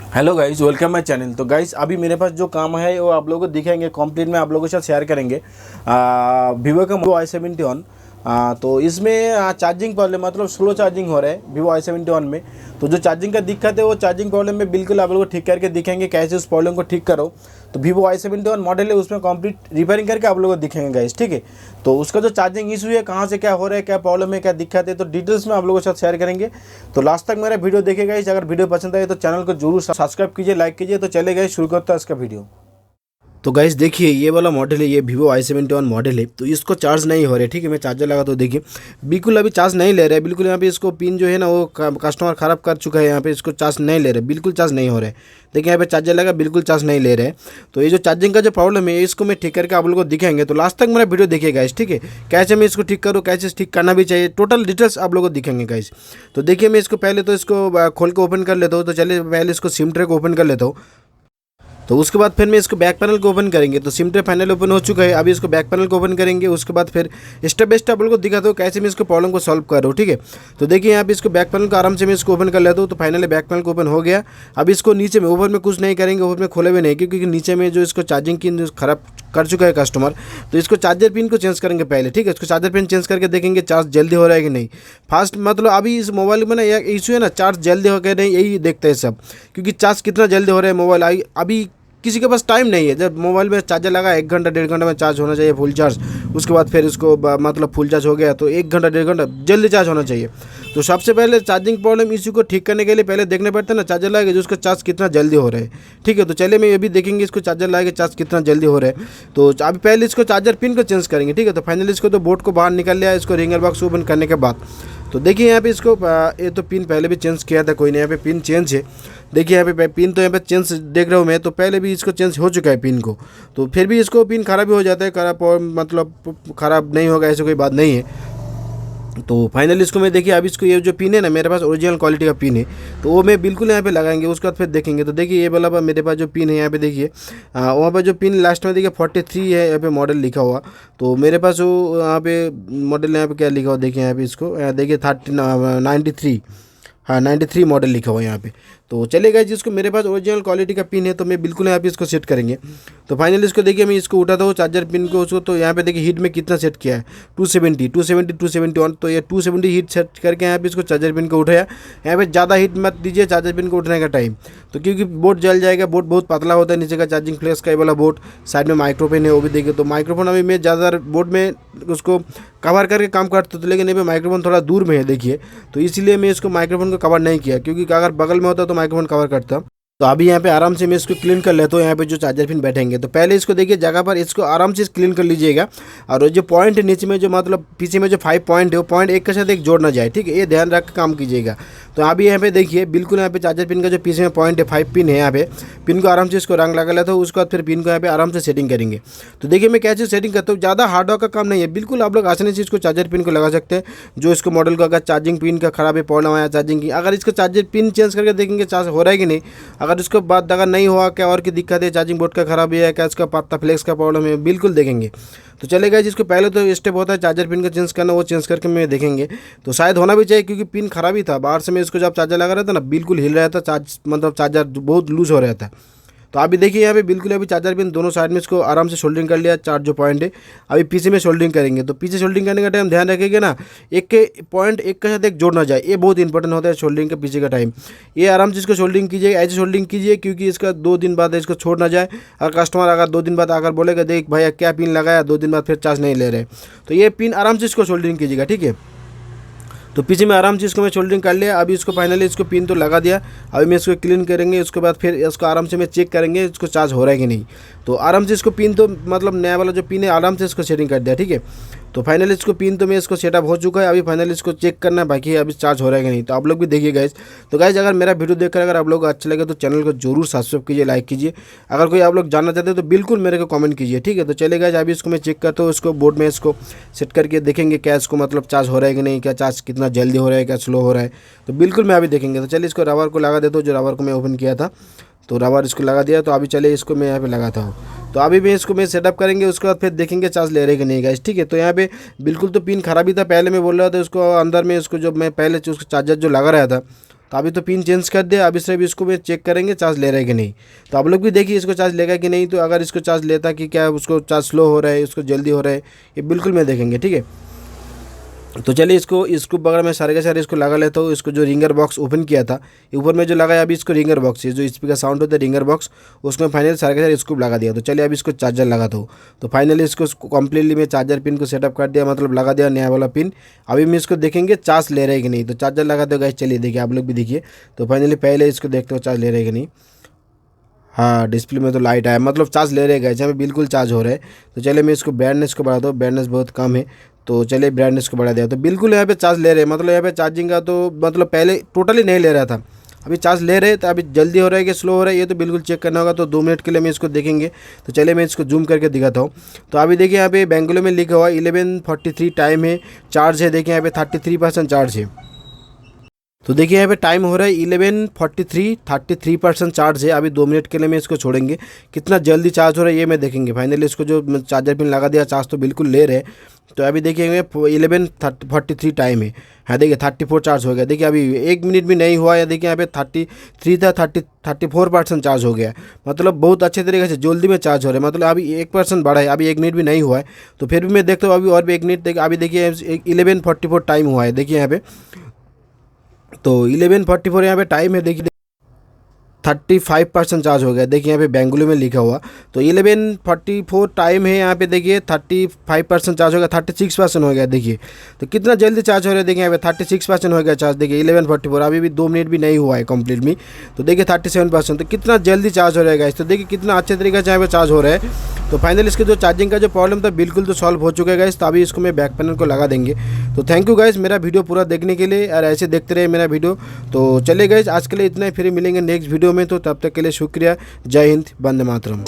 Hello guys, welcome my channel. तो guys अभी मेरे पास जो काम है वो आप लोगों को दिखाएंगे, कंप्लीट में आप लोगों के साथ शेयर करेंगे। वीवो का Y71। तो इसमें चार्जिंग प्रॉब्लम मतलब स्लो चार्जिंग हो रहा है वीवो Y71 में। तो जो चार्जिंग का दिक्कत है वो चार्जिंग प्रॉब्लम में बिल्कुल आप लोगों को ठीक करके दिखेंगे कैसे उस प्रॉब्लम को ठीक करो। तो वीवो Y71 मॉडल है, उसमें कंप्लीट रिपेयरिंग करके आप लोगों को दिखेंगे गाइस, ठीक है। तो उसका जो चार्जिंग इशू है, कहाँ से क्या हो रहा है, क्या प्रॉब्लम है, क्या दिक्कत है, तो डिटेल्स में आप लोगों के साथ शेयर करेंगे। तो लास्ट तक मेरा वीडियो देखेगा गाइस। अगर वीडियो पसंद आए तो चैनल को जरूर सब्सक्राइब कीजिए, लाइक कीजिए। तो चले गए शुरू करता है इसका वीडियो। तो गाइस देखिए, ये वाला मॉडल है, ये वीवो Y71 मॉडल है। तो इसको चार्ज नहीं हो रहा है, ठीक है। मैं चार्जर लगा तो देखिए बिल्कुल अभी चार्ज नहीं ले रहा है। बिल्कुल यहाँ पे इसको पिन जो है ना वो कस्टमर ख़राब कर चुका है। यहाँ पे इसको चार्ज नहीं ले रहा है, बिल्कुल चार्ज नहीं हो रहा है। देखिए यहाँ पे चार्जर लगा, बिल्कुल चार्ज नहीं ले रहे हैं। तो ये जो चार्जिंग का जो प्रॉब्लम है इसको मैं ठीक करके आप लोगों को दिखाएंगे। तो लास्ट तक मेरा वीडियो देखिए गाइस, ठीक है। कैसे मैं इसको ठीक करूँ, कैसे ठीक करना भी चाहिए, टोटल डिटेल्स आप लोगों को दिखेंगे गाइस। तो देखिए मैं इसको पहले तो इसको खोल के ओपन कर लेता हूँ। तो चलिए पहले इसको सिम ट्रे को ओपन कर लेता हूँ। तो उसके बाद फिर मैं इसको बैक पैनल को ओपन करेंगे। तो सिम ट्रे पैनल ओपन हो चुका है, अभी इसको बैक पैनल को ओपन करेंगे। उसके बाद फिर स्टेप बाय स्टेप आप लोगों को दिखाता हूँ कैसे मैं इसको प्रॉब्लम को सॉल्व कर रहा हूँ, ठीक है। तो देखिए यहाँ पे इसको बैक पैनल को आराम से मैं इसको ओपन कर लेता हूँ। तो फाइनली बैक पैनल को ओपन हो गया। अब इसको नीचे में ऊपर में कुछ नहीं करेंगे, ऊपर में खोले भी नहीं, क्योंकि नीचे में जो इसको चार्जिंग की खराब कर चुका है कस्टमर। तो इसको चार्जर पिन को चेंज करेंगे पहले, ठीक है। इसको चार्जर पिन चेंज करके देखेंगे चार्ज जल्दी हो रहा है कि नहीं। फास्ट मतलब अभी इस मोबाइल में ना यह इशू है ना, चार्ज जल्दी हो गया नहीं, यही देखते हैं सब। क्योंकि चार्ज कितना जल्दी हो रहा है मोबाइल, अभी किसी के पास टाइम नहीं है। जब मोबाइल में चार्जर लगा 1 घंटा 1.5 घंटा में चार्ज होना चाहिए फुल चार्ज। उसके बाद फिर इसको मतलब फुल चार्ज हो गया तो 1 घंटा 1.5 घंटा जल्दी चार्ज होना चाहिए। तो सबसे पहले चार्जिंग प्रॉब्लम इशू को ठीक करने के लिए पहले देखने पड़ता है ना चार्जर लगा जो उसका चार्ज कितना जल्दी हो रहा है, ठीक है। तो चलिए मैं ये भी देखेंगे इसको चार्जर लगा के चार्ज कितना जल्दी हो रहा है। तो अभी पहले इसको चार्जर पिन को चेंज करेंगे, ठीक है। तो फाइनली इसको तो बोर्ड को बाहर निकल लिया इसको रिंगर बॉक्स ओपन करने के बाद। तो देखिए यहाँ पे इसको ये तो पिन पहले भी चेंज किया था, कोई नहीं। यहाँ पे पिन चेंज है, देखिए यहाँ पे पिन तो यहाँ पे चेंज देख रहा हूँ मैं। तो पहले भी इसको चेंज हो चुका है पिन को। तो फिर भी इसको पिन ख़राब भी हो जाता है, खराब और मतलब ख़राब नहीं होगा ऐसी कोई बात नहीं है। तो फाइनली इसको मैं देखिए, अब इसको ये जो पिन है ना मेरे पास ओरिजिनल क्वालिटी का पिन है। तो वो मैं बिल्कुल यहाँ पे लगाएंगे। उसके बाद फिर देखेंगे। तो देखिए ये वाला मेरे पास जो पिन है यहाँ पे देखिए, वहाँ पर जो पिन लास्ट में देखिए 43 है यहाँ पे मॉडल लिखा हुआ। तो मेरे पास वो यहाँ पे मॉडल यहाँ पे क्या लिखा हुआ देखिए, यहाँ पे इसको देखिए 93, हाँ 93 मॉडल लिखा हुआ है यहाँ पे। तो चलेगा जिसको मेरे पास ओरिजिनल क्वालिटी का पिन है तो मैं बिल्कुल यहाँ पे इसको सेट करेंगे। तो फाइनली इसको देखिए मैं इसको उठाता हूँ चार्जर पिन को उसको। तो यहाँ पे देखिए हीट में कितना सेट किया है 270, 271। तो ये 270 हीट सेट करके यहाँ पे इसको चार्जर पिन को उठाया। यहाँ पे ज़्यादा हीट मत दीजिए चार्जर पिन को उठने का टाइम, तो क्योंकि बोर्ड जल जाएगा। बोर्ड बहुत पतला होता है नीचे का चार्जिंग फ्लेक्स का ये वाला बोर्ड। साइड में माइक्रोफोन है वो भी देखिए। तो माइक्रोफोन अभी मैं ज़्यादा बोर्ड में उसको कवर करके काम करता था, लेकिन यहाँ पे माइक्रोफोन थोड़ा दूर में है देखिए। तो इसीलिए मैं इसको माइक्रोफोन को कवर नहीं किया, क्योंकि अगर बगल में होता तो माइक्रोफोन कवर करता। तो अभी यहाँ पे आराम से मैं इसको क्लीन कर लेता हूँ। यहाँ पे जो चार्जर पिन बैठेंगे तो पहले इसको देखिए जगह पर इसको आराम से क्लीन कर लीजिएगा। और जो पॉइंट है नीचे में जो मतलब पीछे में जो 5 पॉइंट है वो पॉइंट एक के साथ एक जोड़ ना जाए, ठीक है। ये ध्यान रख के काम कीजिएगा। तो अभी यहाँ पे देखिए बिल्कुल यहाँ पे चार्जर पिन का जो पीछे में पॉइंट है 5 पिन है, यहाँ पे पिन को आराम से इसको रंग लगा लेता हूँ। उसके बाद फिर पिन को यहाँ पे आराम से सेटिंग करेंगे। तो देखिए मैं कैसे सेटिंग करता हूँ, ज़्यादा हार्ड वर्क का काम नहीं है। बिल्कुल आप लोग आसानी से इसको चार्जर पिन को लगा सकते हैं। जो इसको मॉडल को अगर चार्जिंग पिन का खराब है, प्रॉब्लम आया चार्जिंग की, अगर इसका चार्जर पिन चेंज करके देखेंगे चार्ज हो रहा है कि नहीं। अगर इसके बाद अगर नहीं हुआ क्या और की दिक्कत है, चार्जिंग बोर्ड का खराब है, क्या इसका पत्ता फ्लेक्स का प्रॉब्लम है, बिल्कुल देखेंगे। तो चलेगा जिसको पहले तो स्टेप होता है चार्जर पिन का चेंज करना, वो चेंज करके मैं देखेंगे। तो शायद होना भी चाहिए, क्योंकि पिन खराब ही था। बाहर से मैं इसको जब चार्जर लगा रहा था ना बिल्कुल हिल रहा था चार्ज, मतलब चार्जर बहुत लूज हो रहा था। तो अभी देखिए यहाँ पे बिल्कुल अभी चार्जर पिन दोनों साइड में इसको आराम से सोल्डरिंग कर लिया। चार जो पॉइंट है अभी पीछे में सोल्डरिंग करेंगे। तो पीछे सोल्डरिंग करने का टाइम ध्यान रखिएगा ना, एक के पॉइंट एक के साथ एक जोड़ ना जाए, ये बहुत इंपॉर्टेंट होता है सोल्डरिंग के पीछे का टाइम। ये आराम से इसको सोल्डरिंग कीजिए, ऐसे सोल्डरिंग कीजिए क्योंकि इसका 2 दिन बाद इसको छोड़ ना जाए। अगर कस्टमर अगर 2 दिन बाद आकर बोलेगा देख भैया क्या पिन लगाया, 2 दिन बाद फिर चार्ज नहीं ले रहे, तो ये पिन आराम से इसको सोल्डरिंग कीजिएगा, ठीक है। तो पीछे में आराम से इसको मैं सोल्डरिंग कर लिया। अभी इसको फाइनली इसको पिन तो लगा दिया। अभी मैं इसको क्लीन करेंगे। उसके बाद फिर इसको आराम से मैं चेक करेंगे इसको चार्ज हो रहा है कि नहीं। तो आराम से इसको पिन तो मतलब नया वाला जो पिन है आराम से इसको सेटिंग कर दिया, ठीक है। तो फाइनली इसको पिन तो मैं इसको सेटअप हो चुका है। अभी फाइनली इसको चेक करना है बाकी है, अभी चार्ज हो रहा है कि नहीं। तो आप लोग भी देखिए गाइस। तो गाइस अगर मेरा वीडियो देखकर अगर आप लोग अच्छा लगे तो चैनल को जरूर सब्सक्राइब कीजिए, लाइक कीजिए। अगर कोई आप लोग जानना चाहते हैं तो बिल्कुल मेरे को कमेंट कीजिए, ठीक है। तो चले गाइस अभी इसको मैं चेक करता हूँ, इसको बोर्ड में इसको सेट करके देखेंगे क्या इसको मतलब चार्ज हो रहा है कि नहीं, क्या चार्ज कितना जल्दी हो रहा है, क्या स्लो हो रहा है। तो बिल्कुल मैं अभी देखेंगे। तो चलिए इसको रबर को लगा देता हूँ, जो रबर को मैं ओपन किया था। तो रबर इसको लगा दिया। तो अभी चले इसको मैं यहाँ पे लगाता हूँ। तो अभी भी इसको मैं सेटअप करेंगे, उसके बाद फिर देखेंगे चार्ज ले रहे कि नहीं गाइस, ठीक है। तो यहाँ पे बिल्कुल तो पिन खराब ही था, पहले मैं बोल रहा था उसको अंदर में इसको जो मैं पहले उसको चार्जर जो लगा रहा था तो अभी तो पिन चेंज कर दिया, अभी सिर्फ इसको भी चेक करेंगे चार्ज ले रहा है कि नहीं। तो आप लोग भी देखिए इसको चार्ज लेगा कि नहीं। तो अगर इसको चार्ज लेता कि क्या उसको चार्ज स्लो हो रहा है, उसको जल्दी हो रहा है, ये बिल्कुल मैं देखेंगे, ठीक है। तो चलिए इसको अगर मैं सारे के सारे इसको लगा लेता हूँ। इसको जो रिंगर बॉक्स ओपन किया था, ऊपर में जो लगाया अभी इसको रिंगर बॉक्स, ये जो स्पीकर साउंड होता है रिंगर बॉक्स, उसमें फाइनली सारे के सारे स्क्रूप लगा दिया। तो चलिए अभी इसको चार्जर लगाता हूँ। तो फाइनली इसको कम्प्लीटली मैं चार्जर पिन को सेटअप कर दिया, मतलब लगा दिया नया वाला पिन। अभी मैं इसको देखेंगे चार्ज ले रहा है कि नहीं। तो चार्जर लगाते हो गाइस, चलिए देखिए आप लोग भी देखिए। तो फाइनली पहले इसको देखते हो चार्ज ले रहा है कि नहीं। हाँ, डिस्प्ले में तो लाइट आया, मतलब चार्ज ले रहे गाइस, यहाँ पे बिल्कुल चार्ज हो रहा है। तो चलिए मैं इसको ब्राइटनेस को बढ़ाता हूँ, ब्राइटनेस बहुत कम है। तो चलिए ब्राइटनेस को बढ़ा दिया, तो बिल्कुल यहाँ पे चार्ज ले रहे हैं। मतलब यहाँ पे चार्जिंग का तो मतलब पहले टोटली नहीं ले रहा था, अभी चार्ज ले रहे हैं। तो अभी जल्दी हो रहा है कि स्लो हो रहा है, ये तो बिल्कुल चेक करना होगा। तो 2 मिनट के लिए मैं इसको देखेंगे। तो चलिए मैं इसको जूम करके दिखाता हूँ। तो अभी देखिए यहाँ पे बेंगलुरु में लिखा हुआ 11:43 टाइम है, चार्ज है देखिए यहाँ पे 33% चार्ज है। तो देखिए यहाँ पे टाइम हो रहा है 11:43, 33% चार्ज है। अभी 2 मिनट के लिए मैं इसको छोड़ेंगे, कितना जल्दी चार्ज हो रहा है ये मैं देखेंगे। फाइनली इसको जो चार्जर पिन लगा दिया, चार्ज तो बिल्कुल ले रहे। तो अभी देखिए 11:43 टाइम है। हाँ देखिए 34 चार्ज हो गया। देखिए अभी 1 मिनट भी नहीं हुआ है, देखिए यहाँ पे 33 था, 34% चार्ज हो गया। मतलब बहुत अच्छे तरीके से जल्दी में चार्ज हो रहा है। मतलब अभी 1% बढ़ा है, अभी 1 मिनट भी नहीं हुआ है। तो फिर भी मैं देखता हूँ अभी और भी 1 मिनट देखिए। अभी देखिए 11:44 टाइम हुआ है, देखिए यहाँ पे। तो 11:44 यहाँ पे टाइम है, देखिए 35% चार्ज हो गया। देखिए यहाँ पे बेंगलुरु में लिखा हुआ। तो 11:44 टाइम है, यहाँ पे देखिए 35% चार्ज हो गया, 36% हो गया। देखिए तो कितना जल्दी चार्ज हो रहा है। देखिए यहाँ पे 36% हो गया चार्ज। देखिए 11:44, अभी भी 2 मिनट भी नहीं हुआ है कंप्लीट में। तो देखिए 37%, तो कितना जल्दी चार्ज हो रहेगा। तो देखिए कितना अच्छे तरीके से यहाँ पे चार्ज हो रहा है। तो फाइनली इसके जो चार्जिंग का जो प्रॉब्लम था बिल्कुल तो सॉल्व हो चुका है गाइस। तो अभी इसको मैं बैक पैनल को लगा देंगे। तो थैंक यू गाइस मेरा वीडियो पूरा देखने के लिए, और ऐसे देखते रहे मेरा वीडियो। तो चलिए गाइस आज के लिए इतना ही, फिर मिलेंगे नेक्स्ट वीडियो में। तो तब तक के लिए शुक्रिया, जय हिंद, वंदे मातरम।